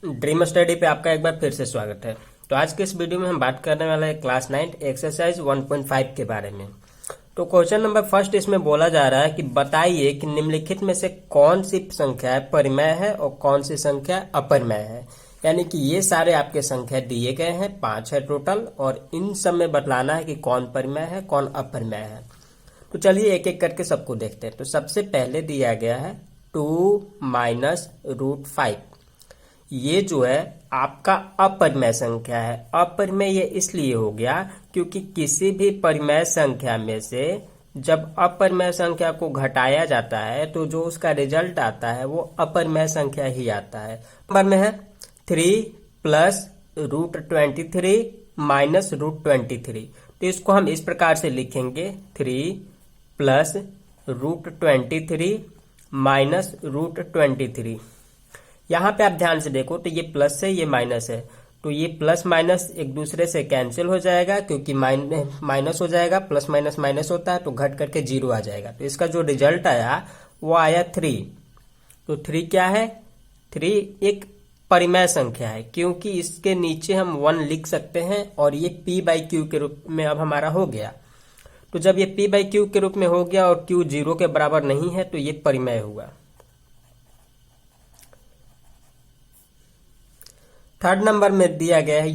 Dream study पे आपका एक बार फिर से स्वागत है। तो आज के इस वीडियो में हम बात करने वाले हैं क्लास 9 एक्सरसाइज 1.5 के बारे में। तो क्वेश्चन नंबर फर्स्ट इसमें बोला जा रहा है कि बताइए कि निम्नलिखित में से कौन सी संख्या परिमेय है और कौन सी संख्या अपरिमेय है। यानी कि ये सारे आपके संख्या दिए गए हैं, 5 है टोटल, और इन सब में बतलाना है कि कौन परिमेय है कौन अपरिमेय है। तो चलिए एक एक करके सबको देखते हैं। तो सबसे पहले दिया गया है 2 माइनस रूट 5। ये जो है आपका अपरिमेय संख्या है। अपरिमेय ये इसलिए हो गया क्योंकि किसी भी परिमेय संख्या में से जब अपरिमेय संख्या को घटाया जाता है तो जो उसका रिजल्ट आता है वो अपरिमेय संख्या ही आता है। नंबर में है 3 प्लस रूट 23 माइनस रूट 23। तो इसको हम इस प्रकार से लिखेंगे 3 प्लस रूट 23 माइनस रूट 23। यहाँ पे आप ध्यान से देखो तो ये प्लस है ये माइनस है, तो ये प्लस माइनस एक दूसरे से कैंसिल हो जाएगा क्योंकि माइनस हो जाएगा, प्लस माइनस माइनस होता है तो घट करके 0 आ जाएगा। तो इसका जो रिजल्ट आया वो आया 3। तो 3 क्या है? 3 एक परिमेय संख्या है क्योंकि इसके नीचे हम 1 लिख सकते हैं और ये p/q के रूप में अब हमारा हो गया। तो जब ये p/q के रूप में हो गया और q 0 के बराबर नहीं है तो ये परिमेय हुआ। थर्ड नंबर में दिया गया है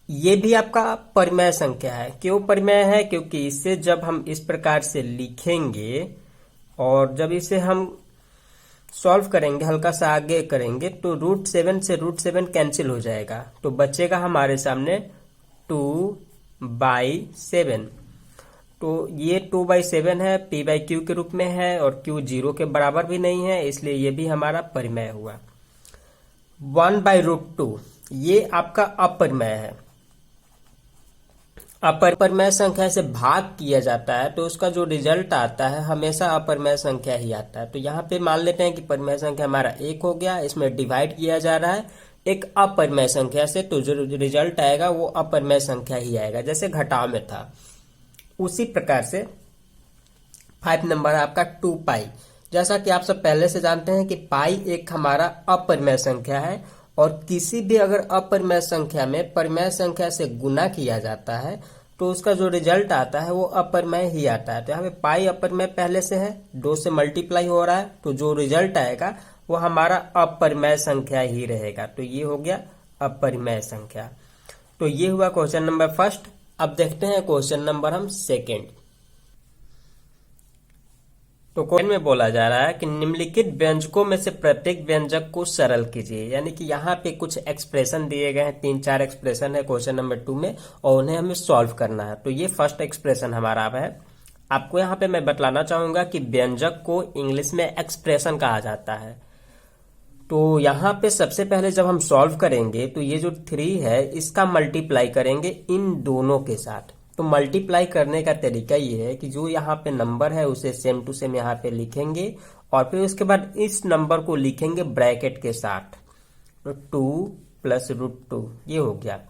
ये भी आपका परिमेय संख्या है। क्यों परिमेय है? क्योंकि इसे जब हम इस प्रकार से लिखेंगे और जब इसे हम सॉल्व करेंगे, हल्का सा आगे करेंगे, तो रूट 7 से रूट 7 कैंसिल हो जाएगा, तो बचेगा हमारे सामने 2/7। तो ये 2/7 है, p/q के रूप में है और q 0 के बराबर भी नहीं है, इसलिए ये भी हमारा परिमेय हुआ। 1/√2 ये आपका अपरिमेय है। अपरिमेय संख्या से भाग किया जाता है तो उसका जो रिजल्ट आता है हमेशा अपरिमेय संख्या ही आता है। तो यहाँ पे मान लेते हैं कि परिमेय संख्या हमारा 1 हो गया, इसमें डिवाइड किया जा रहा है एक अपरिमेय संख्या से, तो जो रिजल्ट आएगा वो अपरिमेय संख्या ही आएगा, जैसे घटाव में था। उसी प्रकार से 5 नंबर है आपका 2π। जैसा कि आप सब पहले से जानते हैं कि पाई एक हमारा अपरिमेय संख्या है और किसी भी अगर अपरिमेय संख्या में परिमेय संख्या से गुना किया जाता है तो उसका जो रिजल्ट आता है वो अपरिमेय ही आता है। तो यहाँ पे पाई अपरिमेय पहले से है, 2 से मल्टीप्लाई हो रहा है, तो जो रिजल्ट आएगा वो हमारा अपरिमेय संख्या ही रहेगा। तो ये हो गया अपरिमेय संख्या। तो ये हुआ क्वेश्चन नंबर फर्स्ट। अब देखते हैं क्वेश्चन नंबर हम सेकेंड। तो क्वेश्चन में बोला जा रहा है कि निम्नलिखित व्यंजकों में से प्रत्येक व्यंजक को सरल कीजिए। यानी कि यहाँ पे कुछ एक्सप्रेशन दिए गए हैं, 3-4 एक्सप्रेशन है क्वेश्चन नंबर 2 में, और उन्हें हमें सॉल्व करना है। तो ये फर्स्ट एक्सप्रेशन हमारा है। आपको यहाँ पे मैं बतलाना चाहूंगा कि व्यंजक को इंग्लिश में एक्सप्रेशन कहा जाता है। तो यहाँ पे सबसे पहले जब हम सॉल्व करेंगे तो ये जो 3 है इसका मल्टीप्लाई करेंगे इन दोनों के साथ। तो मल्टीप्लाई करने का तरीका ये है कि जो यहाँ पे नंबर है उसे सेम टू सेम यहाँ पे लिखेंगे और फिर उसके बाद इस नंबर को लिखेंगे ब्रैकेट के साथ। तो 2 प्लस √2 ये हो गया।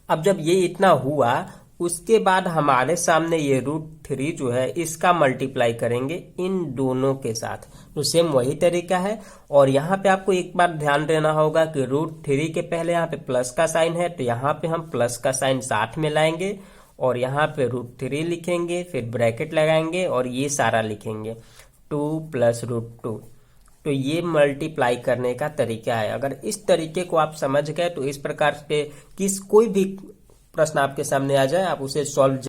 अब जब ये इतना हुआ उसके बाद हमारे सामने ये √3 जो है इसका मल्टीप्लाई करेंगे इन दोनों के साथ। तो सेम वही तरीका है। और यहाँ पे आपको एक बार ध्यान देना होगा कि √3 के पहले यहाँ पे प्लस का साइन है, तो यहाँ पे हम प्लस का साइन साथ में लाएंगे और यहाँ पे √3 लिखेंगे, फिर ब्रैकेट लगाएंगे और ये सारा लिखेंगे 2 प्लस √2। तो ये मल्टीप्लाई करने का तरीका है। अगर इस तरीके को आप समझ गए तो इस प्रकार से कोई भी प्रश्न आपके सामने आ जाए आप उसे सॉल्व,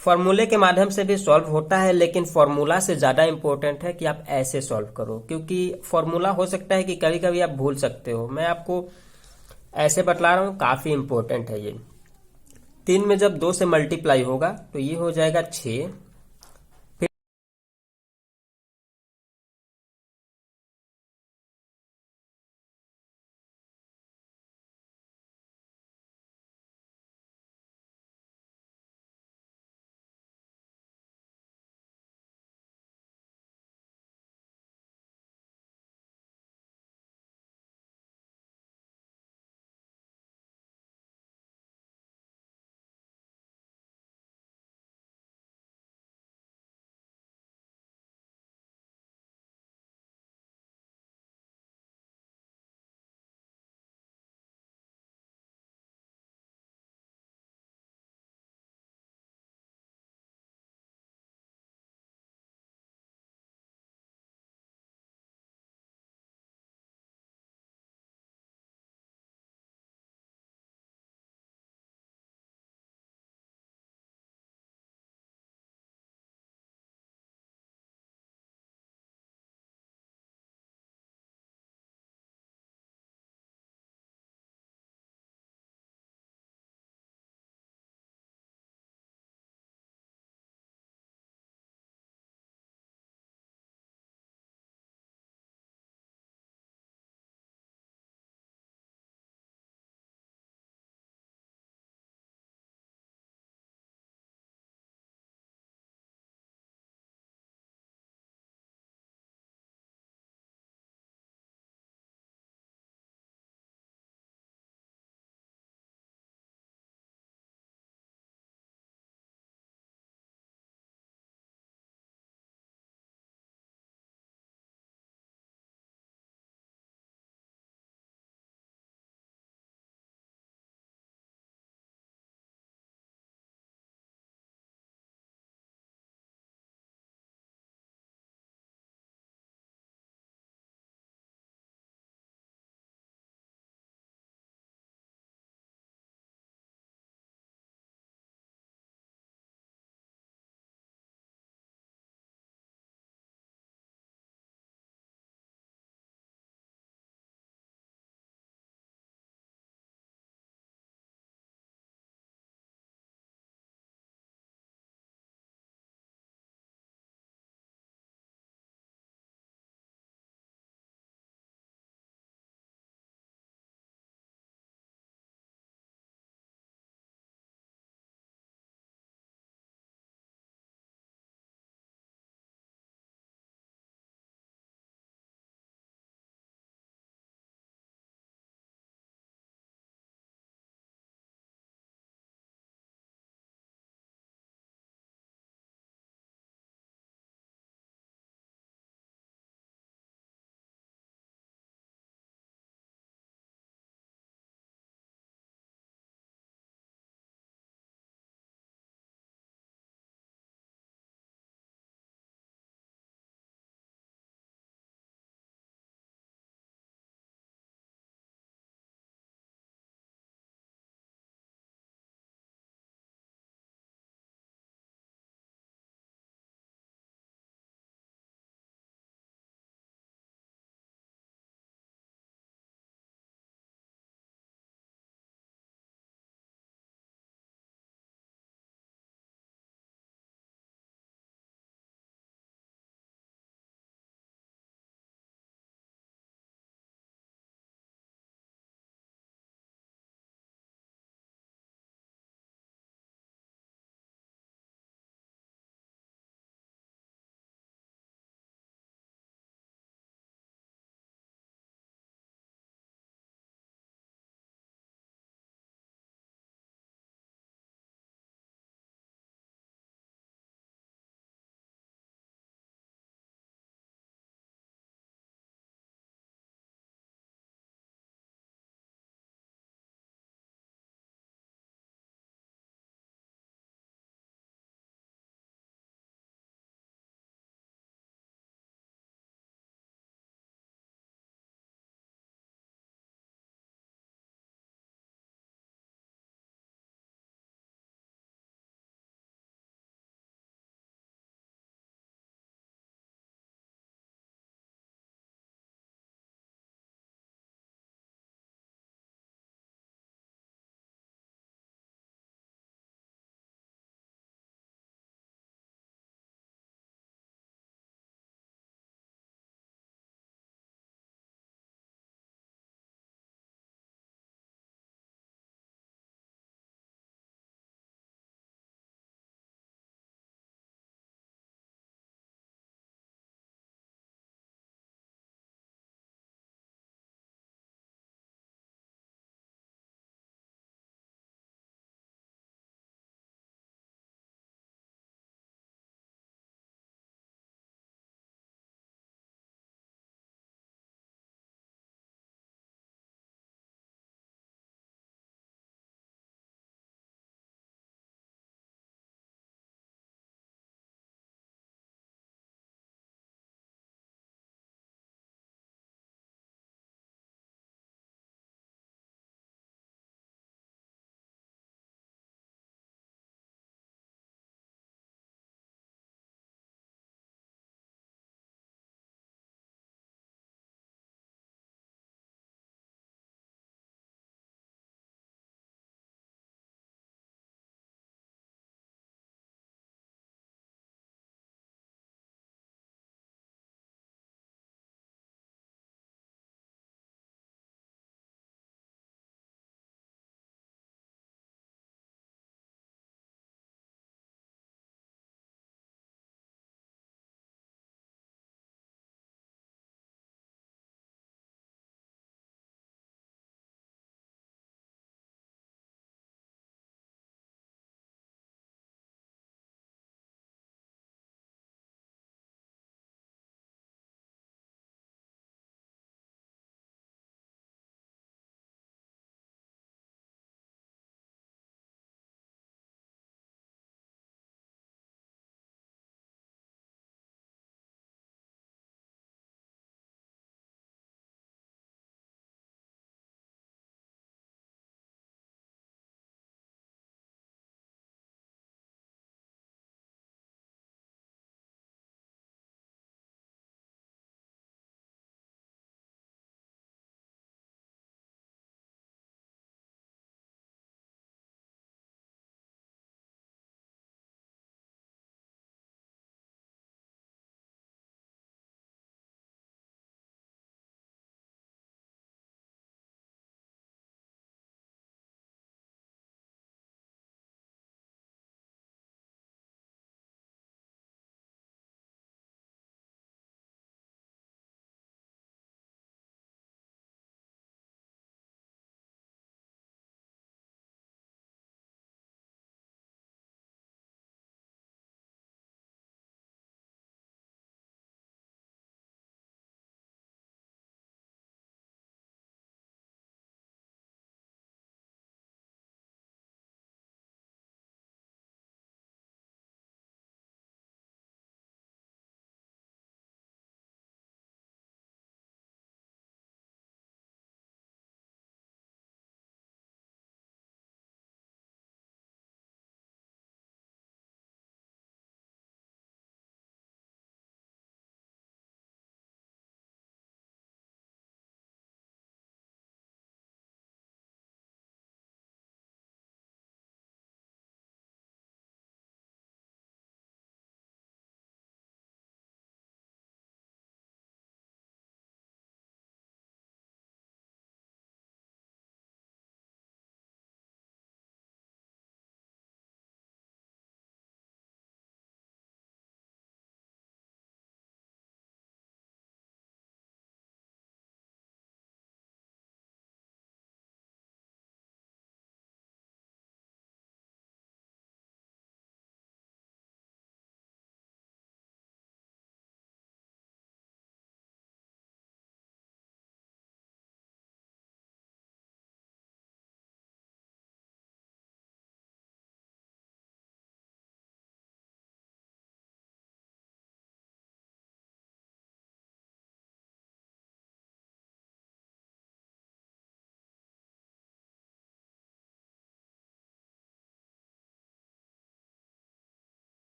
फॉर्मूले के माध्यम से भी सॉल्व होता है, लेकिन फॉर्मूला से ज्यादा इंपॉर्टेंट है कि आप ऐसे सॉल्व करो, क्योंकि फॉर्मूला हो सकता है कि कभी कभी आप भूल सकते हो। मैं आपको ऐसे बतला रहा हूँ, काफी इंपॉर्टेंट है ये। 3 में जब 2 से मल्टीप्लाई होगा तो ये हो जाएगा 6